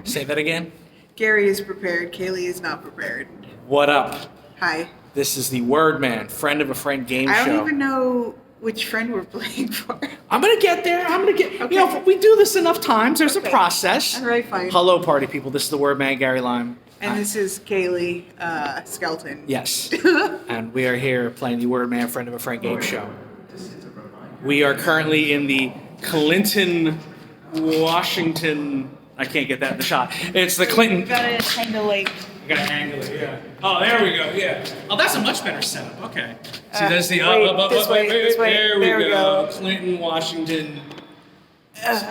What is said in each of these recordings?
Say that again. Gary is prepared. Kaylee is not prepared. What up? Hi. This is the Wordman, friend of a friend game show. I don't even know which friend we're playing for. I'm gonna get there. Okay. You know, we do this enough times. There's a process. All right, fine. Hello, party people. This is the Wordman, Gary Lime. And this is CAILIE Skeleton. Yes. And we are here playing the Wordman, friend of a friend game show. We are currently in the Clinton, Washington. I can't get that in the shot. It's the Clinton. You gotta kind of like. You gotta angle it, yeah. Oh, there we go, yeah. Oh, that's a much better setup. Okay. See, there's the this way. There we go. Clinton, Washington,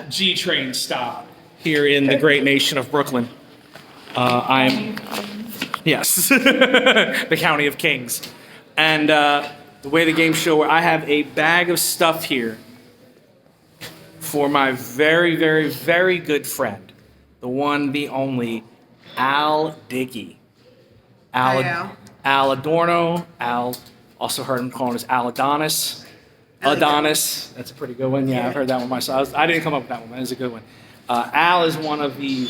G-train stop here in the great nation of Brooklyn. Yes, the county of kings. And the way the game show, I have a bag of stuff here for my very, very, very good friend, the one, the only, Al-Diggy. Al-Adorno. Al, also heard him calling us Adonis. Adonis, that's a pretty good one. Yeah, I've heard that one myself. I didn't come up with that one. That is a good one. Al is one of the.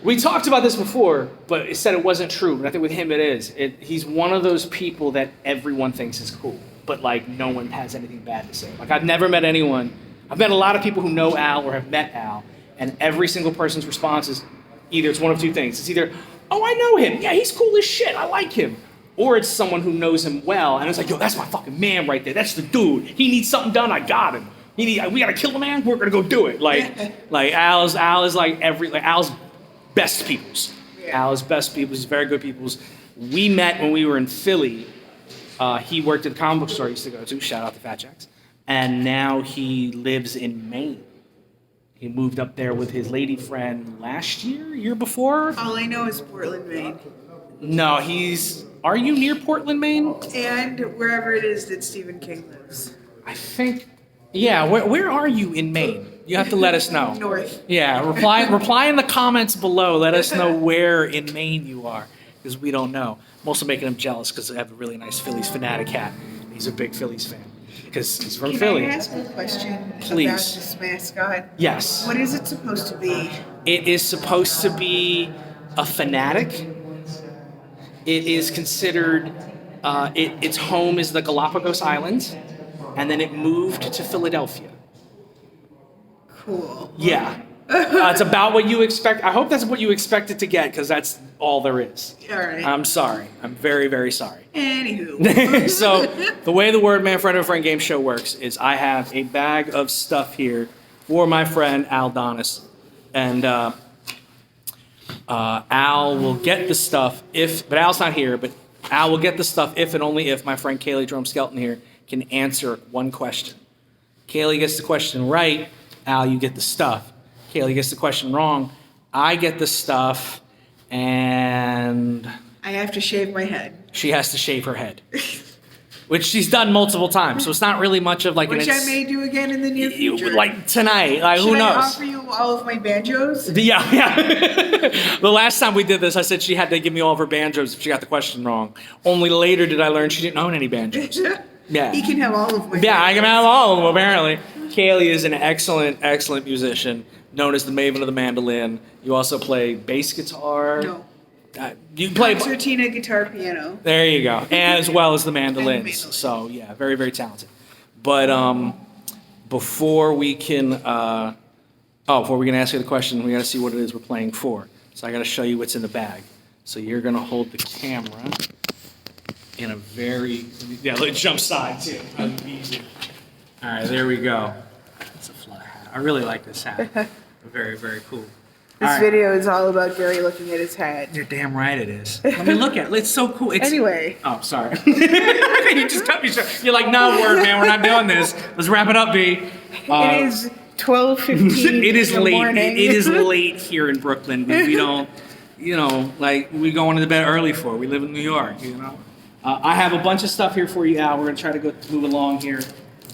We talked about this before, but it said it wasn't true. But I think with him it is. He's one of those people that everyone thinks is cool, but like no one has anything bad to say. Like I've never met anyone. I've met a lot of people who know Al or have met Al, and every single person's response is either it's one of two things. It's either, oh, I know him. Yeah, he's cool as shit. I like him. Or it's someone who knows him well, and it's like, yo, that's my fucking man right there. That's the dude. He needs something done. I got him. We gotta kill the man. We're gonna go do it. Like Al is like Al's best peoples. Yeah. Al's best peoples. He's very good peoples. We met when we were in Philly. He worked at the comic book store I used to go to. Shout out to Fat Jacks. And now he lives in Maine. He moved up there with his lady friend last year before. All I know is Portland, Maine. No, are you near Portland, Maine? And wherever it is that Stephen King lives. I think, yeah. Where are you in Maine? You have to let us know. North. Yeah, reply in the comments below. Let us know where in Maine you are, because we don't know. I'm also making him jealous because I have a really nice Phillies fanatic hat. He's a big Phillies fan because he's from Philly. Can I ask a question Please. About this mascot? Yes. What is it supposed to be? It is supposed to be a fanatic. It is considered, its home is the Galapagos Islands, and then it moved to Philadelphia. Cool. Yeah. It's about what you expect. I hope that's what you expected to get, because that's all there is. All right. I'm sorry. I'm very, very sorry. Anywho. So the way the Wordman Friend of a Friend game show works is I have a bag of stuff here for my friend Adonis, and Al will get the stuff but Al's not here, but Al will get the stuff if and only if my friend CAILIE Skeleton here can answer one question. CAILIE gets the question right, Al, you get the stuff. CAILIE gets the question wrong, I get the stuff, and I have to shave my head. She has to shave her head. Which she's done multiple times, so it's not really much of like Which I may do again in the near future. Like tonight, like who knows? Should I offer you all of my banjos? Yeah. The last time we did this, I said she had to give me all of her banjos if she got the question wrong. Only later did I learn she didn't own any banjos. Yeah. He can have all of my Yeah, banjos. I can have all of them, apparently. CAILIE is an excellent, excellent musician, known as the Maven of the Mandolin. You also play bass guitar. No. You play concertina, guitar, piano. There you go, and as well as the mandolins. mandolin. So yeah, very, very talented. But before we can ask you the question, we got to see what it is we're playing for. So I got to show you what's in the bag. So you're gonna hold the camera in a let it jump side too. Easy. All right, there we go. That's a fly hat. I really like this hat. Very, very cool. This video is all about Gary looking at his hat. You're damn right it is. Let me look at it. It's so cool. Anyway. Oh, sorry. You just cut me short. You're like, no, Wordman, we're not doing this. Let's wrap it up, B. It is 12:15. It is in the late. morning. It is late here in Brooklyn. We don't, we go into bed early for. We live in New York, I have a bunch of stuff here for you, Al. We're going to try to move along here.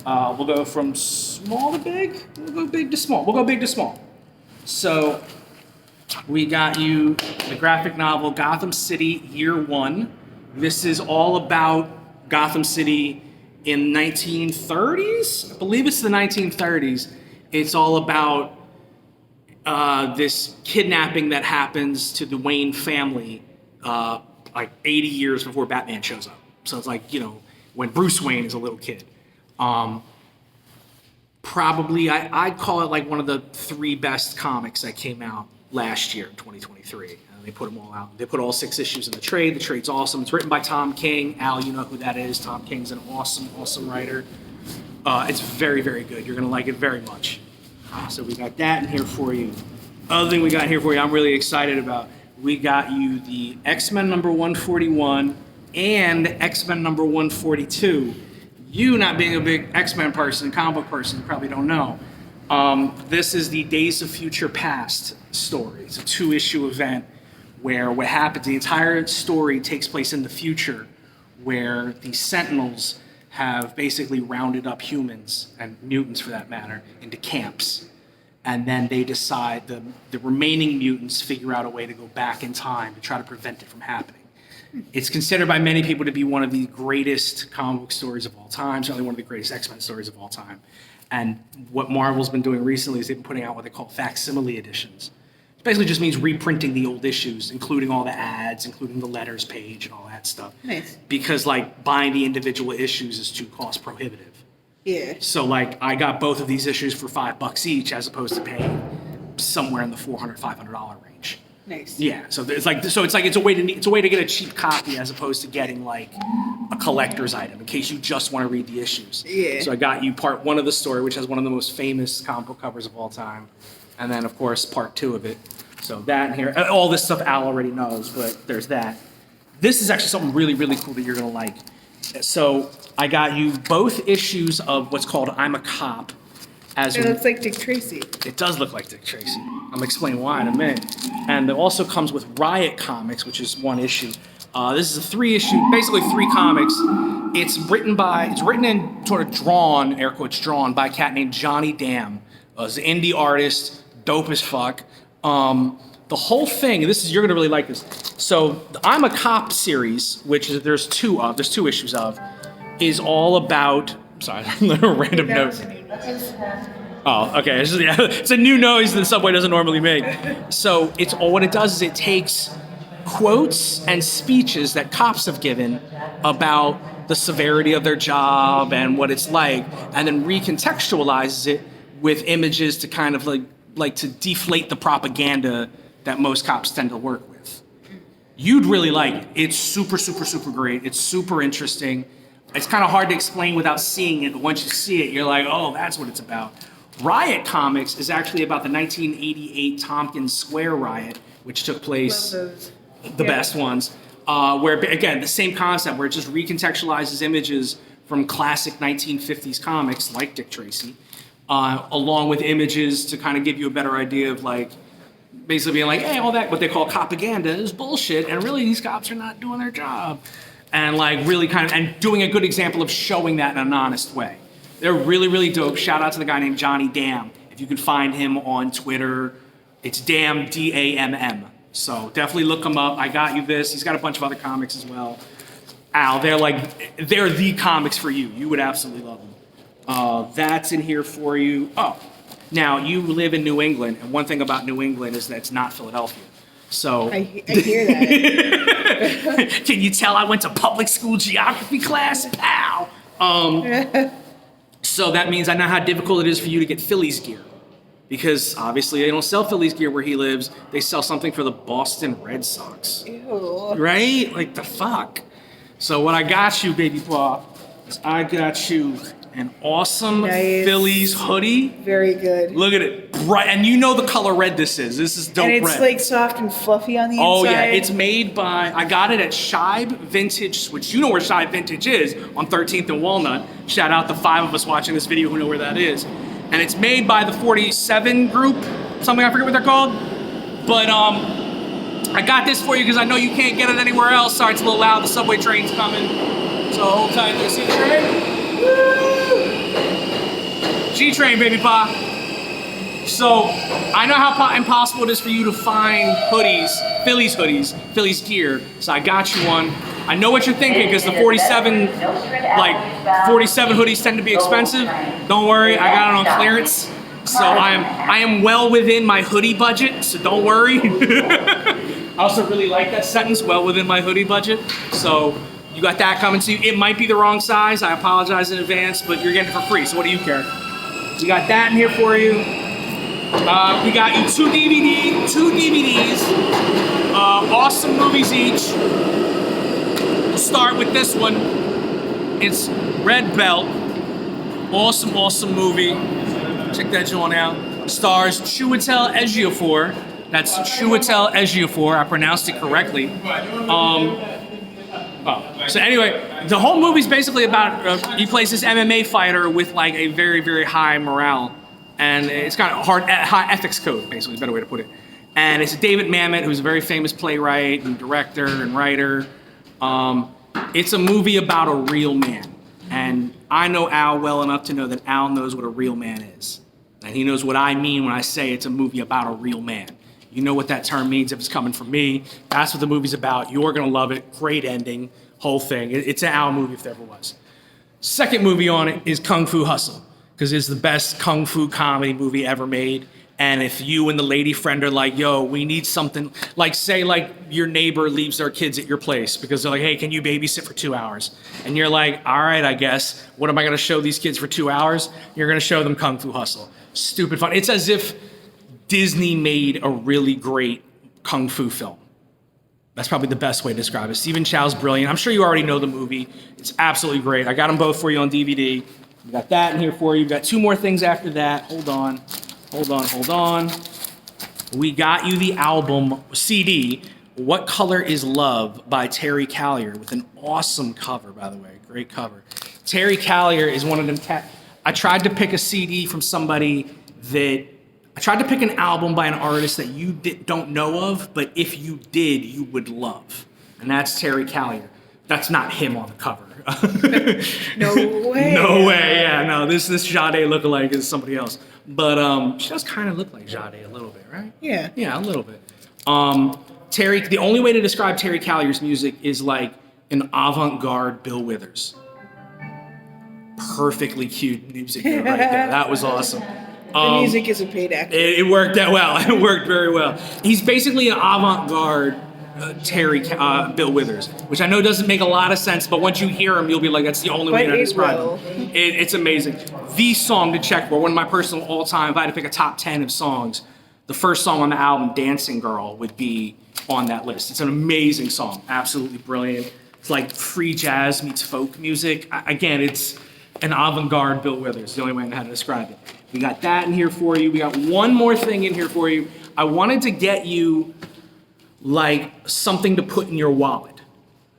We'll go from small to big. We'll go big to small. We'll go big to small. So we got you the graphic novel Gotham City Year One. This is all about Gotham City in 1930s. I believe it's the 1930s. It's all about this kidnapping that happens to the Wayne family like 80 years before Batman shows up. So it's like, you know, when Bruce Wayne is a little kid. Probably, I'd call it like one of the 3 best comics that came out last year in 2023. They put them all out. They put all 6 issues in the trade. The trade's awesome. It's written by Tom King. Al, you know who that is. Tom King's an awesome writer. It's very, very good. You're going to like it very much. So we got that in here for you. Other thing we got here for you, I'm really excited about. We got you the X-Men number 141 and X-Men number 142. You, not being a big X-Men person, comic book person, you probably don't know. This is the Days of Future Past story. It's a 2-issue event where what happens, the entire story takes place in the future, where the Sentinels have basically rounded up humans, and mutants for that matter, into camps. And then they decide, the remaining mutants figure out a way to go back in time to try to prevent it from happening. It's considered by many people to be one of the greatest comic book stories of all time, certainly one of the greatest X-Men stories of all time. And what Marvel's been doing recently is they've been putting out what they call facsimile editions. It basically just means reprinting the old issues, including all the ads, including the letters page and all that stuff. Nice. Because like buying the individual issues is too cost prohibitive. Yeah. So like I got both of these issues for $5 each, as opposed to paying somewhere in the $400, $500 range. Nice. Yeah. So it's a way to get a cheap copy as opposed to getting like a collector's item in case you just want to read the issues. Yeah. So I got you part 1 of the story, which has one of the most famous comic book covers of all time, and then of course part 2 of it. So that in here, all this stuff Al already knows, but there's that. This is actually something really, really cool that you're gonna like. So I got you both issues of what's called I'm a Cop. It looks like Dick Tracy. It does look like Dick Tracy. I'm explaining why in a minute. And it also comes with Riot Comics, which is 1 issue. This is a 3-issue, basically 3 comics. It's written and sort of drawn, air quotes drawn, by a cat named Johnny Dam. He's an indie artist, dope as fuck. The whole thing, you're gonna really like this. So the I'm a Cop series, which there's 2 issues of, is all about, sorry, a random note. Oh, okay. It's a new noise that Subway doesn't normally make. So what it does is it takes quotes and speeches that cops have given about the severity of their job and what it's like, and then recontextualizes it with images to kind of like to deflate the propaganda that most cops tend to work with. You'd really like it. It's super, super, super great. It's super interesting. It's kind of hard to explain without seeing it, but once you see it, you're like, oh, that's what it's about. Riot Comics is actually about the 1988 Tompkins Square riot, which took place, the best ones, where, again, the same concept, where it just recontextualizes images from classic 1950s comics, like Dick Tracy, along with images to kind of give you a better idea of, like, basically being like, hey, all that, what they call propaganda is bullshit, and really these cops are not doing their job. And like really and doing a good example of showing that in an honest way. They're really, really dope. Shout out to the guy named Johnny Dam. If you can find him on Twitter, it's Dam, D-A-M-M. So definitely look him up. I got you this. He's got a bunch of other comics as well. Al, they're the comics for you. You would absolutely love them. That's in here for you. Oh, now you live in New England, and one thing about New England is that it's not Philadelphia. So I hear that. Can you tell I went to public school geography class? Pow! So that means I know how difficult it is for you to get Phillies gear. Because obviously they don't sell Phillies gear where he lives. They sell something for the Boston Red Sox. Ew. Right? Like the fuck. So what I got you, baby paw, is I got you an awesome Phillies hoodie. Very good. Look at it. Bright. And you know the color red this is. This is dope red. And it's like soft and fluffy on the inside. Oh yeah, it's made by, I got it at Shibe Vintage, which you know where Shibe Vintage is, on 13th and Walnut. Shout out the 5 of us watching this video who know where that is. And it's made by the 47 group, something I forget what they're called. But I got this for you because I know you can't get it anywhere else. Sorry, it's a little loud, the subway train's coming. So hold tight there, C-Train. G-Train, baby pa. So, I know how impossible it is for you to find hoodies, Phillies gear. So I got you one. I know what you're thinking because the 47 hoodies tend to be expensive. Don't worry, I got it on clearance. So I am well within my hoodie budget, so don't worry. I also really like that sentence, well within my hoodie budget. So you got that coming to you. It might be the wrong size. I apologize in advance, but you're getting it for free, so what do you care? We got that in here for you. We got you two DVDs, awesome movies each. We'll start with this one. It's Red Belt. Awesome movie. Check that joint out. Stars Chiwetel Ejiofor. That's Chiwetel Ejiofor. I pronounced it correctly. So anyway, the whole movie's basically about he plays this MMA fighter with like a very high morale, and it's got a high ethics code, basically, is a better way to put it. And it's David Mamet, who's a very famous playwright and director and writer. It's a movie about a real man, and I know Al well enough to know that Al knows what a real man is, and he knows what I mean when I say it's a movie about a real man. You know what that term means if it's coming from me. That's what the movie's about. You're gonna love it. Great ending, whole thing. It's an Al movie if there ever was. Second movie on it is Kung Fu Hustle, because it's the best Kung Fu comedy movie ever made. And if you and the lady friend are like, yo, we need something, like say like your neighbor leaves their kids at your place because they're like, hey, can you babysit for 2 hours? And you're like, all right, I guess. What am I gonna show these kids for 2 hours? You're gonna show them Kung Fu Hustle. Stupid fun. It's as if Disney made a really great Kung Fu film. That's probably the best way to describe it. Stephen Chow's brilliant. I'm sure you already know the movie. It's absolutely great. I got them both for you on DVD. We got that in here for you. We've got two more things after that. Hold on. We got you the album CD, What Color Is Love by Terry Callier, with an awesome cover, by the way. Great cover. Terry Callier is one of them. I tried to pick a CD from somebody that I tried to pick an album by an artist that you don't know of, but if you did, you would love. And that's Terry Callier. That's not him on the cover. No way. No way, yeah, no. This Sade lookalike is somebody else. But she does kind of look like Sade a little bit, right? Yeah. Yeah, a little bit. Terry, the only way to describe Terry Callier's music is like an avant-garde Bill Withers. Perfectly cute music right there. That was awesome. The music is a paid actor. It worked that well. It worked very well. He's basically an avant-garde Bill Withers, which I know doesn't make a lot of sense, but once you hear him, you'll be like, that's the only way to describe him. It's amazing. The song to check for, one of my personal all-time, if I had to pick a top 10 of songs, the first song on the album, Dancing Girl, would be on that list. It's an amazing song, absolutely brilliant. It's like free jazz meets folk music. Again, it's an avant-garde Bill Withers, the only way I know how to describe it. We got that in here for you. We got one more thing in here for you. I wanted to get you like something to put in your wallet.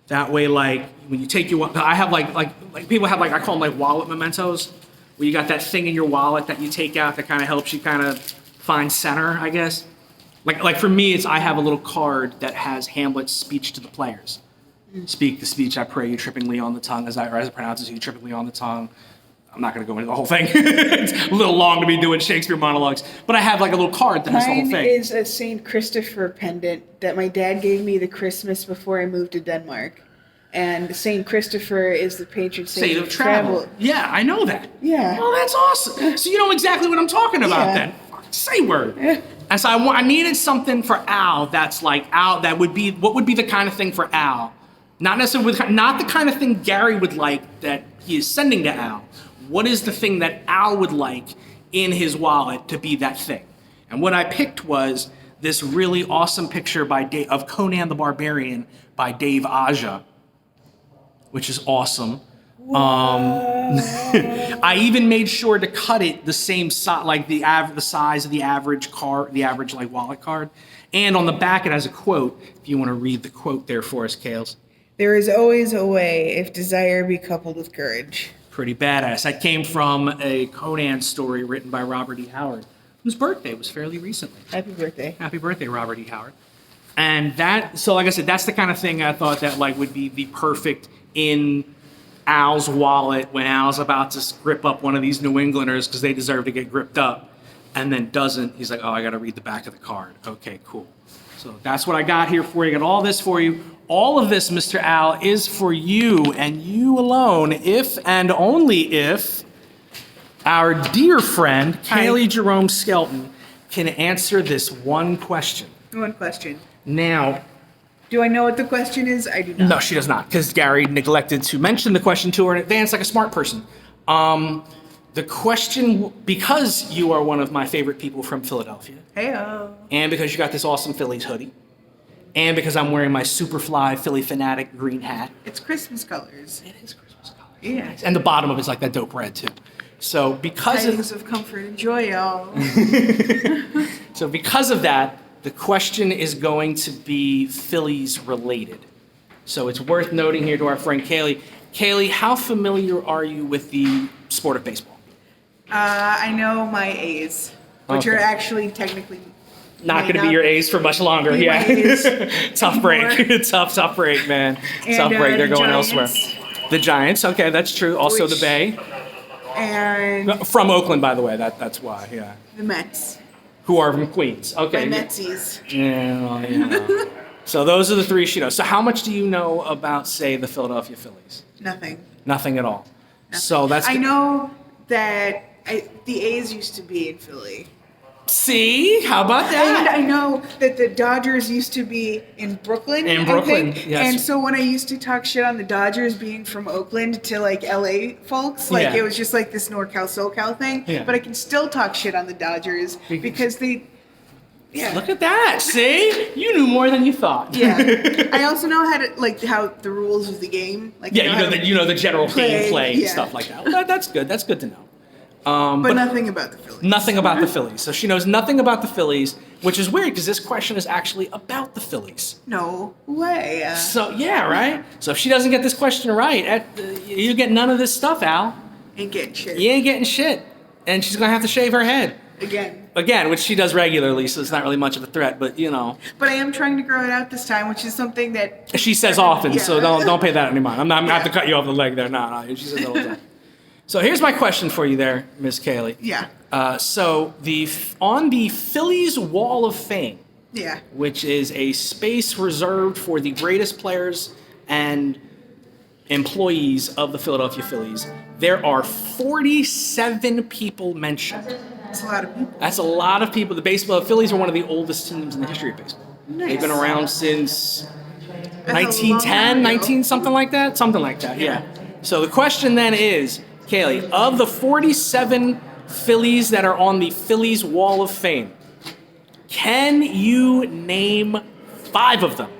That way, like when you take your wallet, I have like people have like, I call them like wallet mementos, where you got that thing in your wallet that you take out that kind of helps you kind of find center, I guess. Like for me, I have a little card that has Hamlet's speech to the players. Speak the speech I pray you trippingly on the tongue, as I pronounce it, you trippingly on the tongue. I'm not going to go into the whole thing. It's a little long to be doing Shakespeare monologues. But I have like a little card that has the whole thing. Mine is a St. Christopher pendant that my dad gave me the Christmas before I moved to Denmark. And St. Christopher is the patron saint of travel. Yeah, I know that. Yeah. Oh, that's awesome. So you know exactly what I'm talking about then. Say word. And so I needed something for Al that's like Al, that would be, what would be the kind of thing for Al? Not necessarily, not the kind of thing Gary would like that he is sending to Al. What is the thing that Al would like in his wallet to be that thing? And what I picked was this really awesome picture of Conan the Barbarian by Dave Aja, which is awesome. I even made sure to cut it the same size, like the size of the average card, the average like wallet card. And on the back it has a quote, if you want to read the quote there for us, Kales. There is always a way if desire be coupled with courage. Pretty badass. That came from a Conan story written by Robert E. Howard, whose birthday was fairly recently. Happy birthday. Happy birthday, Robert E. Howard. And that, so like I said, that's the kind of thing I thought that like would be the perfect in Al's wallet when Al's about to grip up one of these New Englanders because they deserve to get gripped up, and then doesn't. He's like, oh, I got to read the back of the card. Okay, cool. So that's what I got here for you. I got all this for you. All of this, Mr. Al, is for you and you alone, if and only if Our dear friend, Hi. CAILIE Jerome Skelton, can answer this one question. One question. Now, Do I know what the question is? I do not. no, she does not, because Gary neglected to mention the question to her in advance like a smart person. The question, because you are one of my favorite people from Philadelphia, Heyo. and because you got this awesome Phillies hoodie, and because I'm wearing my Superfly Philly Fanatic green hat. It's Christmas colors. It is Christmas color. Yeah. And the bottom of it's like that dope red, too. So because Tidings of comfort and joy, y'all. So because of that, the question is going to be Phillies related. So it's worth noting here to our friend CAILIE. CAILIE, how familiar are you with the sport of baseball? I know my A's, which Okay. are actually technically Not may going to be your A's for much longer. be Yeah. my A's Tough break. anymore. tough break, man. And, Tough break. They're the going Giants. elsewhere. The Giants. Okay, that's true. Also Which- the Bay. And From Oakland, by the way. That's why. Yeah. the Mets. Who are from Queens. Okay. My Metsies. Yeah, well, you know. So those are the three she knows. So how much do you know about, say, the Philadelphia Phillies? Nothing. Nothing at all. So that's I know that the A's used to be in Philly. See, how about And that? I know that the Dodgers used to be in Brooklyn. In I Brooklyn, think. yes. And so when I used to talk shit on the Dodgers being from Oakland to like LA folks, like Yeah. it was just like this NorCal SoCal thing. Yeah. But I can still talk shit on the Dodgers because they. Yeah. Look at that. See, you knew more than you thought. Yeah. I also know how to like how the rules of the game. Like Yeah, how to you know the general play, gameplay yeah. stuff like that. Well, that's good. That's good to know. But nothing about the Phillies. Nothing about the Phillies. So she knows nothing about the Phillies, which is weird because this question is actually about the Phillies. No way. So yeah, right. So if she doesn't get this question right, you get none of this stuff, Al. Ain't getting shit. You ain't getting shit, and she's gonna have to shave her head Again. which she does regularly, so it's not really much of a threat. But you know, But I am trying to grow it out this time, which is something that she says often, so Yeah. don't pay that any mind. I'm not gonna have to cut you off the leg there. No, she says it all the time. So here's my question for you, there, Miss CAILIE. Yeah. So on the Phillies Wall of Fame, Yeah. which is a space reserved for the greatest players and employees of the Philadelphia Phillies, there are 47 people mentioned. It's a lot of people. That's a lot of people. The Phillies are one of the oldest teams in the history of baseball. Nice. They've been around since That's a long 1910, time ago. 19 something like that. Something like that. Yeah. So the question then is, CAILIE, of the 47 Phillies that are on the Phillies Wall of Fame, can you name 5 of them?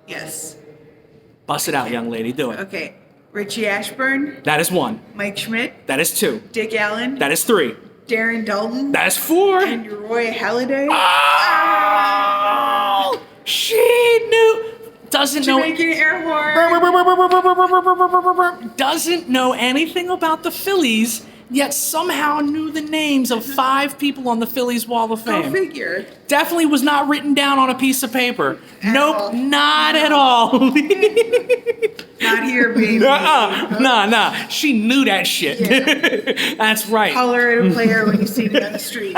Yes. Bust it out, young lady. Do it. Okay. Richie Ashburn, That is 1. Mike Schmidt, That is 2. Dick Allen, That is 3. Darren Dalton, That is 4. and Roy Halladay. Oh! She knew. Doesn't know. Jamaican air horn. Doesn't know anything about the Phillies, yet somehow knew the names of 5 people on the Phillies Wall of Go Fame. figure. Definitely was not written down on a piece of paper. At Nope, all. not at all. Not here, baby. Nah. She knew that shit. Yeah. That's right. Holler at a player when you see me on the street.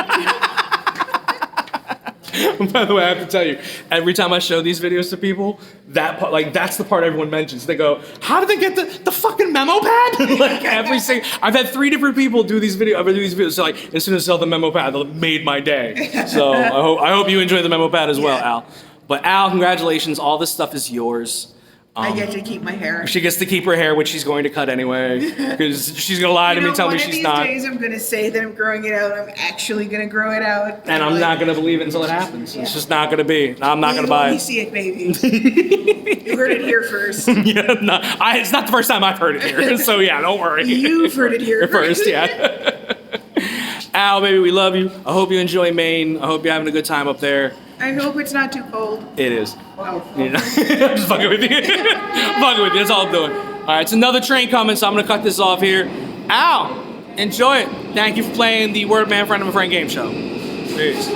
By the way, I have to tell you, every time I show these videos to people, that part, like that's the part everyone mentions. They go, "How did they get the fucking memo pad?" Like every single. I've had 3 different people do these videos. I've been doing these videos. So like, as soon as I saw the memo pad, it made my day. So I hope you enjoy the memo pad as well, Yeah. Al. But Al, congratulations! All this stuff is yours. I get to keep my hair. She gets to keep her hair, which she's going to cut anyway, because she's gonna lie to me, tell me she's not, One of these days I'm going to say that I'm growing it out. I'm actually going to grow it out. and I'm not gonna believe it until it happens. It's just not gonna be. I'm not gonna buy You it. see it, baby. You heard it here first. Yeah, no, it's not the first time I've heard it here, so yeah, don't worry. You've heard it here first, yeah. Al, baby, we love you. I hope you enjoy Maine. I hope you're having a good time up there. I hope it's not too cold. It is. Oh. You know? I'm just fucking with you. Fucking with you. That's all I'm doing. All right, it's another train coming, so I'm gonna cut this off here. Al, enjoy it. Thank you for playing the Wordman Friend of a Friend game show. Peace.